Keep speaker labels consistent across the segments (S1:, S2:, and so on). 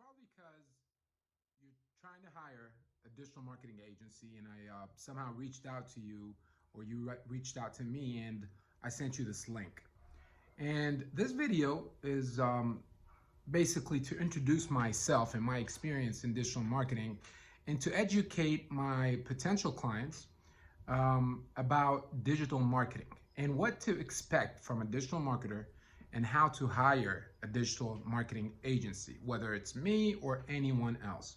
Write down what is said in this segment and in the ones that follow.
S1: probably because you're trying to hire a digital marketing agency, and I somehow reached out to you, or you reached out to me, and I sent you this link. And this video is basically to introduce myself and my experience in digital marketing, and to educate my potential clients about digital marketing and what to expect from a digital marketer and how to hire a digital marketing agency, whether it's me or anyone else.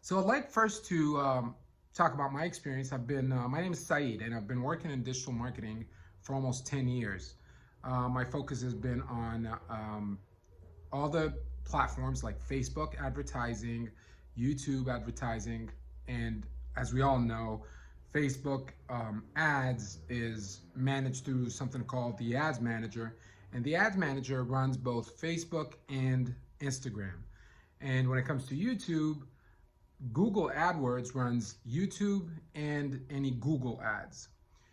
S1: So I'd like first to talk about my experience. My name is Saeed, and I've been working in digital marketing for almost 10 years. My focus has been on all the platforms like Facebook advertising, YouTube advertising, and as we all know, Facebook ads is managed through something called the Ads Manager, and the Ads Manager runs both Facebook and Instagram. And when it comes to YouTube, Google AdWords runs YouTube and any Google ads.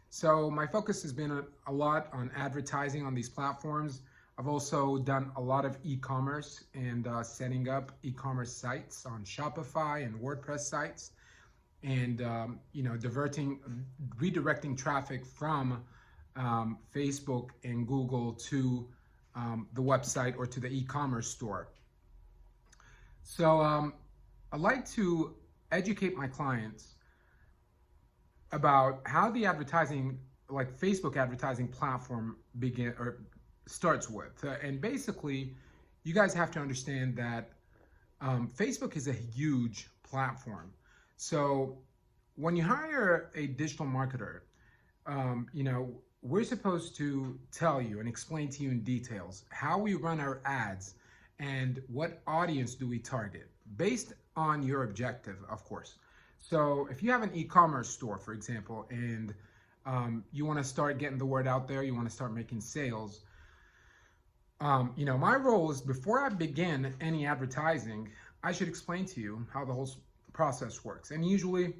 S1: So my focus has been a lot on advertising on these platforms. I've also done a lot of e-commerce and setting up e-commerce sites on Shopify and WordPress sites, and redirecting traffic from Facebook and Google to the website or to the e-commerce store. So I'd like to educate my clients about how the advertising, like Facebook advertising platform, starts with. And basically, you guys have to understand that Facebook is a huge platform. So when you hire a digital marketer, we're supposed to tell you and explain to you in details how we run our ads and what audience do we target based on your objective, of course. So if you have an e-commerce store, for example, and you want to start getting the word out there, you want to start making sales, my role is, before I begin any advertising, I should explain to you how the whole process works. And usually,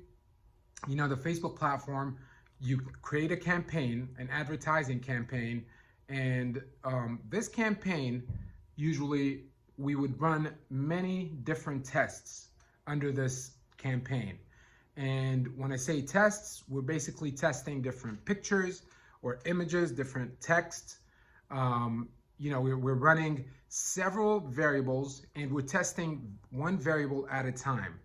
S1: the Facebook platform, you create a campaign, an advertising campaign, and this campaign, usually we would run many different tests under this campaign. And when I say tests, we're basically testing different pictures or images, different text. We're running several variables, and we're testing one variable at a time.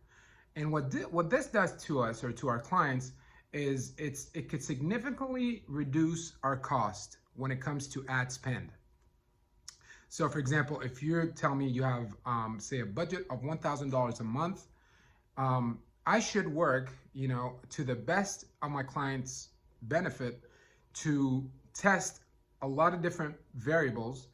S1: And what this does to us, or to our clients, is it could significantly reduce our cost when it comes to ad spend. So for example, if you're telling me you have, say, a budget of $1,000 a month, I should work, to the best of my client's benefit to test a lot of different variables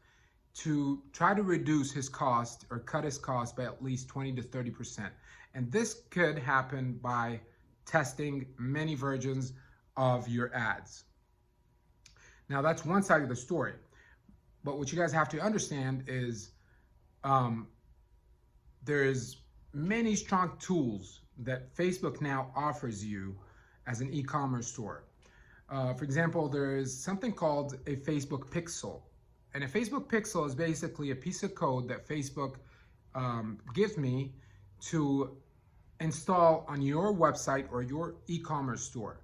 S1: to try to reduce his cost or cut his cost by at least 20 to 30%. And this could happen by testing many versions of your ads. Now that's one side of the story. But what you guys have to understand is there's many strong tools that Facebook now offers you as an e-commerce store. For example, there is something called a Facebook Pixel. And a Facebook Pixel is basically a piece of code that Facebook gives me to install on your website or your e-commerce store.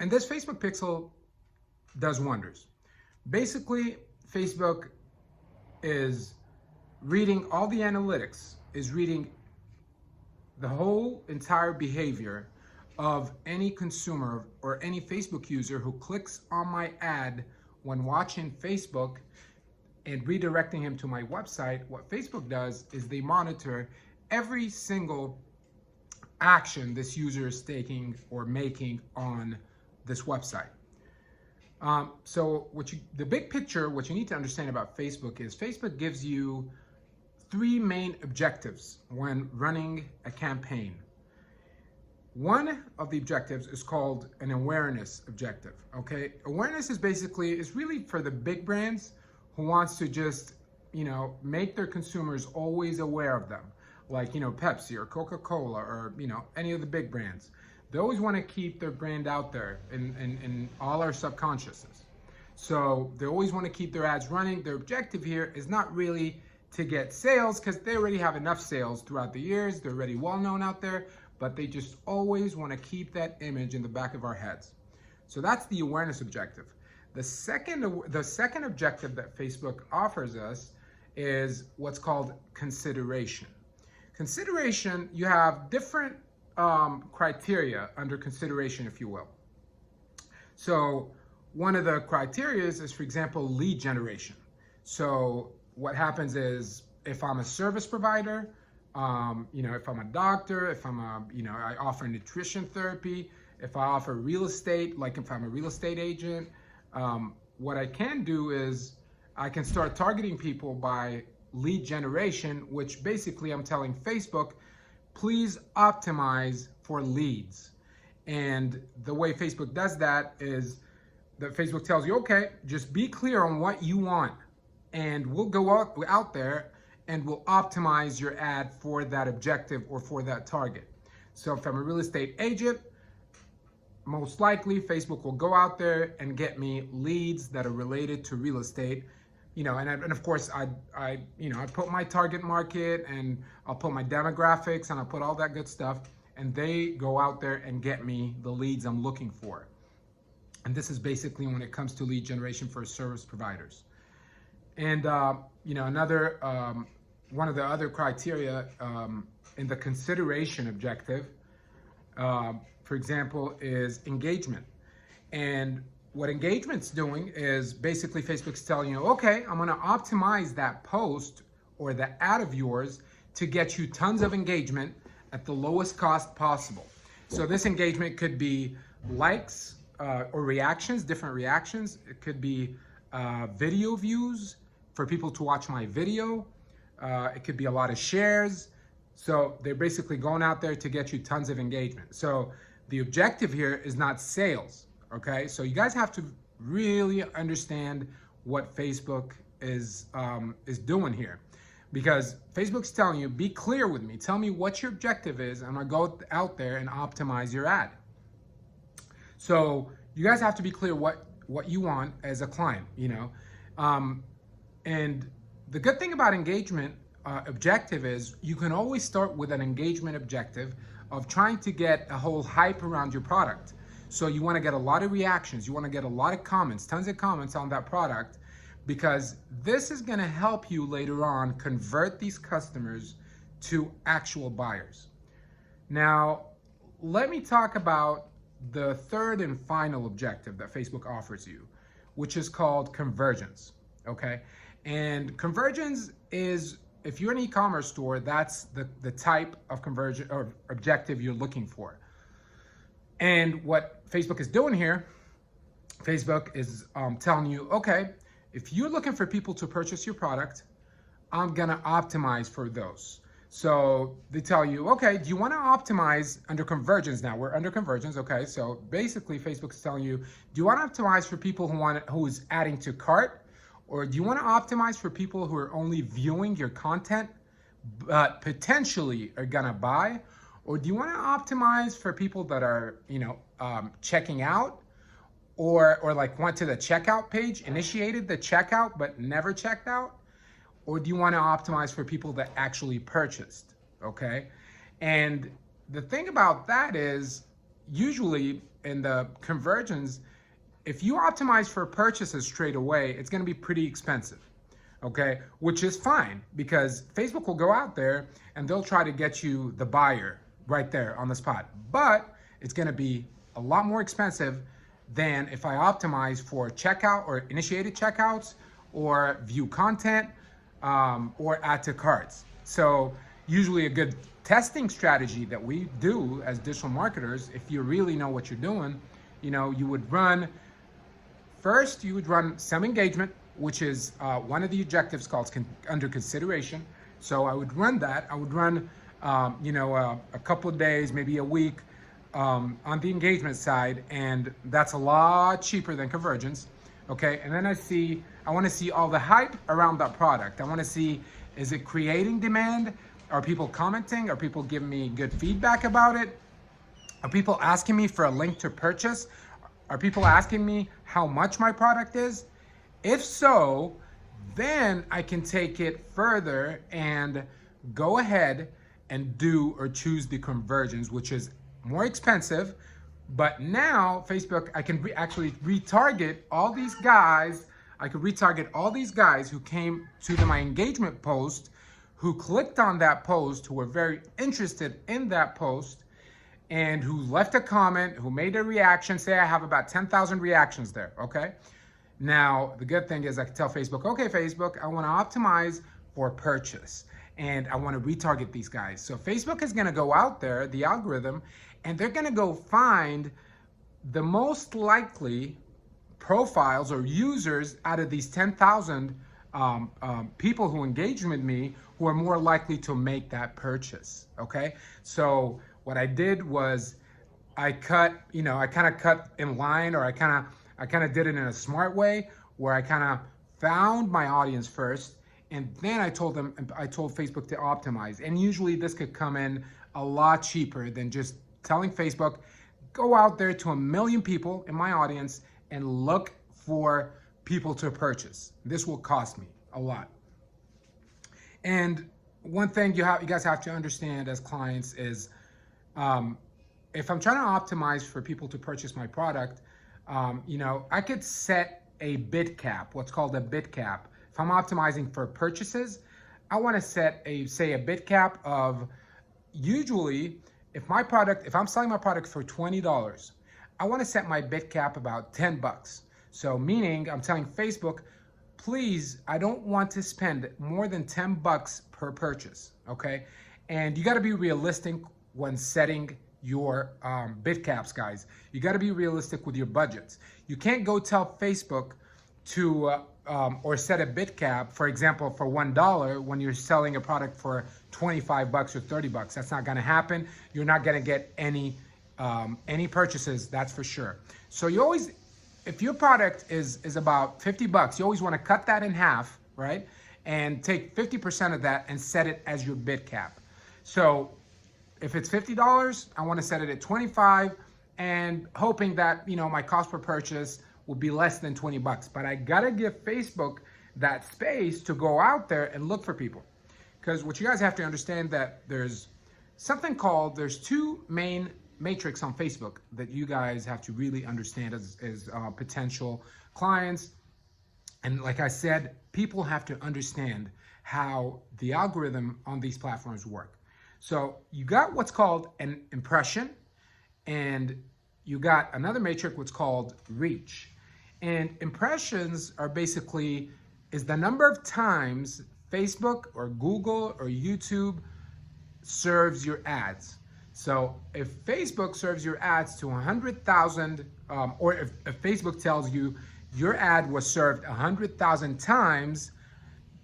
S1: And this Facebook Pixel does wonders. Basically, Facebook is reading all the analytics, is reading the whole entire behavior of any consumer or any Facebook user who clicks on my ad when watching Facebook and redirecting him to my website. What Facebook does is they monitor every single action this user is taking or making on this website. So the big picture, what you need to understand about Facebook is Facebook gives you three main objectives when running a campaign. One of the objectives is called an awareness objective, okay? Awareness is really for the big brands who wants to just, make their consumers always aware of them. Like, Pepsi or Coca-Cola or, any of the big brands. They always want to keep their brand out there in all our subconsciouses. So they always want to keep their ads running. Their objective here is not really to get sales because they already have enough sales throughout the years. They're already well known out there, but they just always want to keep that image in the back of our heads. So that's the awareness objective. The second objective that Facebook offers us is what's called consideration. Consideration, you have different criteria under consideration, if you will. So one of the criteria is, for example, lead generation. So what happens is, if I'm a service provider, if I'm a doctor, if I offer nutrition therapy, if I offer real estate, like if I'm a real estate agent, what I can do is I can start targeting people by lead generation, which basically I'm telling Facebook, please optimize for leads. And the way Facebook does that is that Facebook tells you, okay, just be clear on what you want, and we'll go out there and we'll optimize your ad for that objective or for that target. So if I'm a real estate agent, most likely Facebook will go out there and get me leads that are related to real estate. And of course I put my target market, and I'll put my demographics, and I'll put all that good stuff, and they go out there and get me the leads I'm looking for. And this is basically when it comes to lead generation for service providers. And another one of the other criteria in the consideration objective, for example, is engagement. And what engagement's doing is basically Facebook's telling you, okay, I'm gonna optimize that post or the ad of yours to get you tons of engagement at the lowest cost possible. So this engagement could be likes or reactions, different reactions. It could be video views for people to watch my video. It could be a lot of shares. So they're basically going out there to get you tons of engagement. So the objective here is not sales, okay? So you guys have to really understand what Facebook is doing here, because Facebook's telling you, be clear with me. Tell me what your objective is. I'm gonna go out there and optimize your ad. So you guys have to be clear what you want as a client, and the good thing about engagement objective is you can always start with an engagement objective of trying to get a whole hype around your product. So you want to get a lot of reactions, you want to get a lot of comments, tons of comments on that product, because this is going to help you later on convert these customers to actual buyers. Now, let me talk about the third and final objective that Facebook offers you, which is called conversions, okay? And conversions is, if you're an e-commerce store, that's the type of conversion or objective you're looking for. And what Facebook is doing here, Facebook is telling you, okay, if you're looking for people to purchase your product, I'm gonna optimize for those. So they tell you, okay, do you wanna optimize under conversions now? We're under conversions, okay? So basically Facebook's telling you, do you wanna optimize for people who is adding to cart? Or do you want to optimize for people who are only viewing your content but potentially are gonna buy? Or do you want to optimize for people that are checking out, or like went to the checkout page, initiated the checkout but never checked out? Or do you want to optimize for people that actually purchased? Okay, and the thing about that is, usually in the conversions, if you optimize for purchases straight away, it's going to be pretty expensive, okay? Which is fine, because Facebook will go out there and they'll try to get you the buyer right there on the spot. But it's going to be a lot more expensive than if I optimize for checkout or initiated checkouts or view content or add to carts. So usually a good testing strategy that we do as digital marketers, if you really know what you're doing, you would run some engagement, which is one of the objectives called under consideration. So I would run that. I would run, a couple of days, maybe a week on the engagement side, and that's a lot cheaper than conversions. Okay, and then I want to see all the hype around that product. I want to see, is it creating demand? Are people commenting? Are people giving me good feedback about it? Are people asking me for a link to purchase? Are people asking me how much my product is? If so, Then I can take it further and go ahead and do or choose the conversions, which is more expensive. But now Facebook, I can actually retarget all these guys. I could retarget all these guys who came to my engagement post, who clicked on that post, who were very interested in that post, and who left a comment, who made a reaction. Say I have about 10,000 reactions there, okay? Now, the good thing is I can tell Facebook, okay, Facebook, I want to optimize for purchase, and I want to retarget these guys. So Facebook is going to go out there, the algorithm, and they're going to go find the most likely profiles or users out of these 10,000 people who engage with me, who are more likely to make that purchase, okay? So what I did was I kind of cut in line, or I kind of did it in a smart way, where I kind of found my audience first, and then I told Facebook to optimize. And usually this could come in a lot cheaper than just telling Facebook, go out there to 1 million people in my audience and look for people to purchase. This will cost me a lot. And one thing you guys have to understand as clients is, if I'm trying to optimize for people to purchase my product, I could set a bid cap, what's called a bid cap. If I'm optimizing for purchases, I want to set a bid cap of, usually if I'm selling my product for $20, I want to set my bid cap about $10. So meaning I'm telling Facebook, please, I don't want to spend more than $10 per purchase, okay? And you got to be realistic when setting your bid caps, guys. You got to be realistic with your budgets. You can't go tell Facebook to or set a bid cap, for example, for $1 when you're selling a product for $25 or $30. That's not going to happen. You're not going to get any purchases, that's for sure. So you always, if your product is about $50, you always want to cut that in half, right? And take 50% of that and set it as your bid cap. So if it's $50, I want to set it at $25, and hoping that, my cost per purchase will be less than $20. But I gotta give Facebook that space to go out there and look for people. Because what you guys have to understand, that there's two main matrix on Facebook that you guys have to really understand as potential clients. And like I said, people have to understand how the algorithm on these platforms work. So you got what's called an impression, and you got another matrix what's called reach. And impressions are basically is the number of times Facebook or Google or YouTube serves your ads. So if Facebook serves your ads to 100,000, or if Facebook tells you your ad was served 100,000 times,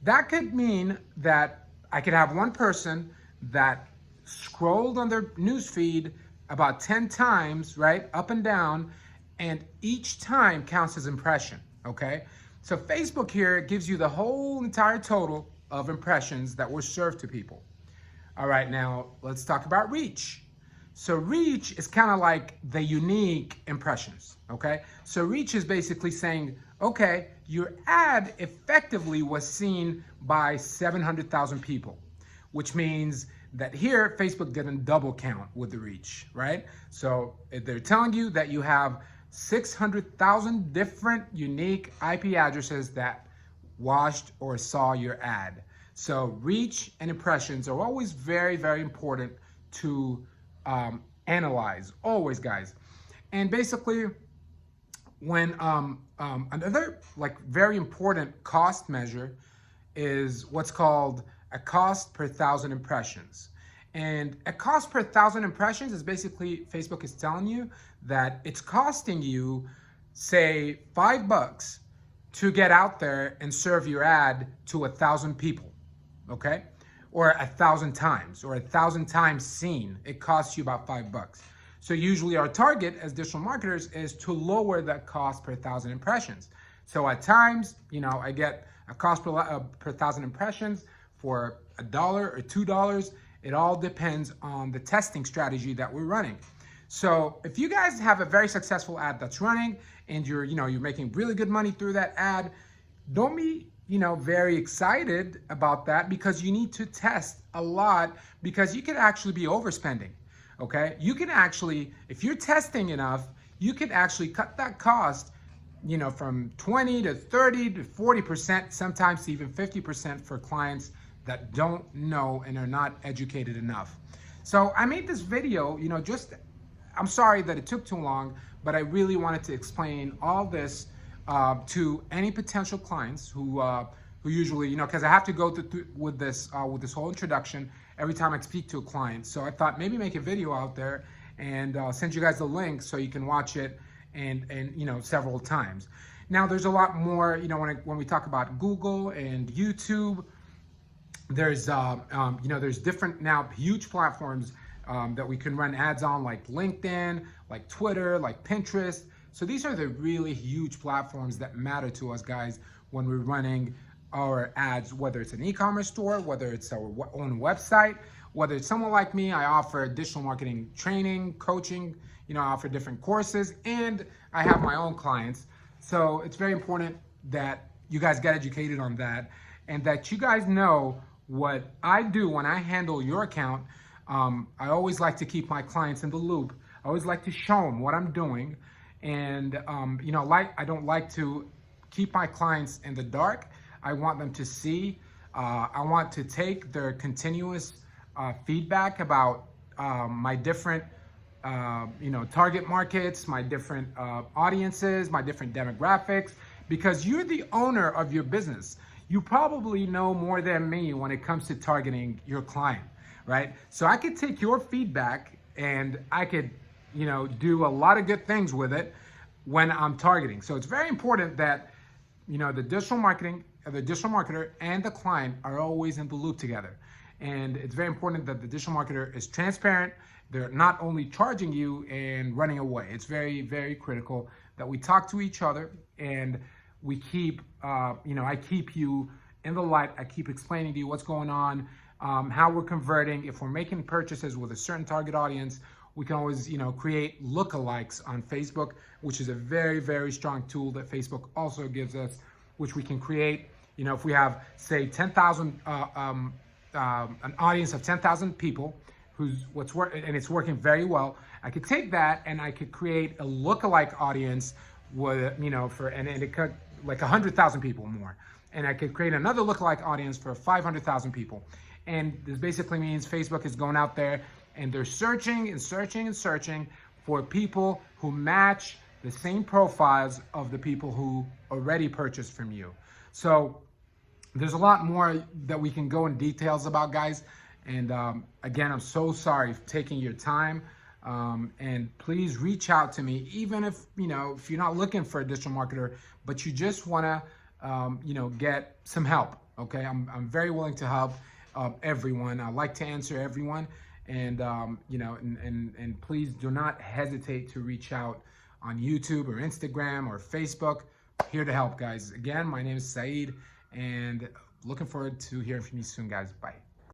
S1: that could mean that I could have one person that scrolled on their news feed about 10 times, right, up and down, and each time counts as impression, okay? So Facebook here gives you the whole entire total of impressions that were served to people. All right, now let's talk about reach. So reach is kind of like the unique impressions, okay? So reach is basically saying, okay, your ad effectively was seen by 700,000 people, which means that here Facebook didn't double count with the reach, right? So they're telling you that you have 600,000 different unique IP addresses that watched or saw your ad. So reach and impressions are always very, very important to analyze, always, guys. And basically, when another very important cost measure is what's called a cost per 1,000 impressions. And a cost per 1,000 impressions is basically Facebook is telling you that it's costing you, say, $5 to get out there and serve your ad to 1,000 people, okay? Or 1,000 times, or 1,000 times seen. It costs you about $5. So usually our target as digital marketers is to lower that cost per 1,000 impressions. So at times, I get a cost per 1,000 impressions for $1 or $2. It all depends on the testing strategy that we're running. So if you guys have a very successful ad that's running and you're making really good money through that ad, don't be very excited about that, because you need to test a lot, because you could actually be overspending. Okay, you can actually, if you're testing enough, you can actually cut that cost, from 20 to 30 to 40%, sometimes even 50% for clients that don't know and are not educated enough. So I made this video, I'm sorry that it took too long, but I really wanted to explain all this to any potential clients who usually, because I have to go through with this whole introduction every time I speak to a client. So I thought maybe make a video out there and send you guys the link so you can watch it and several times. Now there's a lot more, when we talk about Google and YouTube. There's there's different now huge platforms that we can run ads on, like LinkedIn, like Twitter, like Pinterest. So these are the really huge platforms that matter to us guys when we're running our ads, whether it's an e-commerce store, whether it's our own website, whether it's someone like me. I offer digital marketing training, coaching, I offer different courses, and I have my own clients. So it's very important that you guys get educated on that, and that you guys know what I do when I handle your account. I always like to keep my clients in the loop. I always like to show them what I'm doing. And, I don't like to keep my clients in the dark. I want them to see. I want to take their continuous feedback about my different, target markets, my different audiences, my different demographics, because you're the owner of your business. You probably know more than me when it comes to targeting your client, right? So I could take your feedback and I could, do a lot of good things with it when I'm targeting. So it's very important that, the digital marketer and the client are always in the loop together. And it's very important that the digital marketer is transparent. They're not only charging you and running away. It's very, very critical that we talk to each other and we keep, I keep you in the light. I keep explaining to you what's going on, how we're converting. If we're making purchases with a certain target audience, we can always, create lookalikes on Facebook, which is a very, very strong tool that Facebook also gives us, which we can create. If we have, say, 10,000, an audience of 10,000 people, and it's working very well, I could take that and I could create a lookalike audience with, and it could like 100,000 people more. And I could create another lookalike audience for 500,000 people. And this basically means Facebook is going out there and they're searching and searching and searching for people who match the same profiles of the people who already purchased from you. So there's a lot more that we can go in details about, guys. And again, I'm so sorry for taking your time. And please reach out to me, even if, if you're not looking for a digital marketer, but you just want to, get some help. Okay. I'm very willing to help everyone. I like to answer everyone. And, and please do not hesitate to reach out on YouTube or Instagram or Facebook. Here to help, guys. Again, my name is Saeed, and looking forward to hearing from you soon, guys. Bye.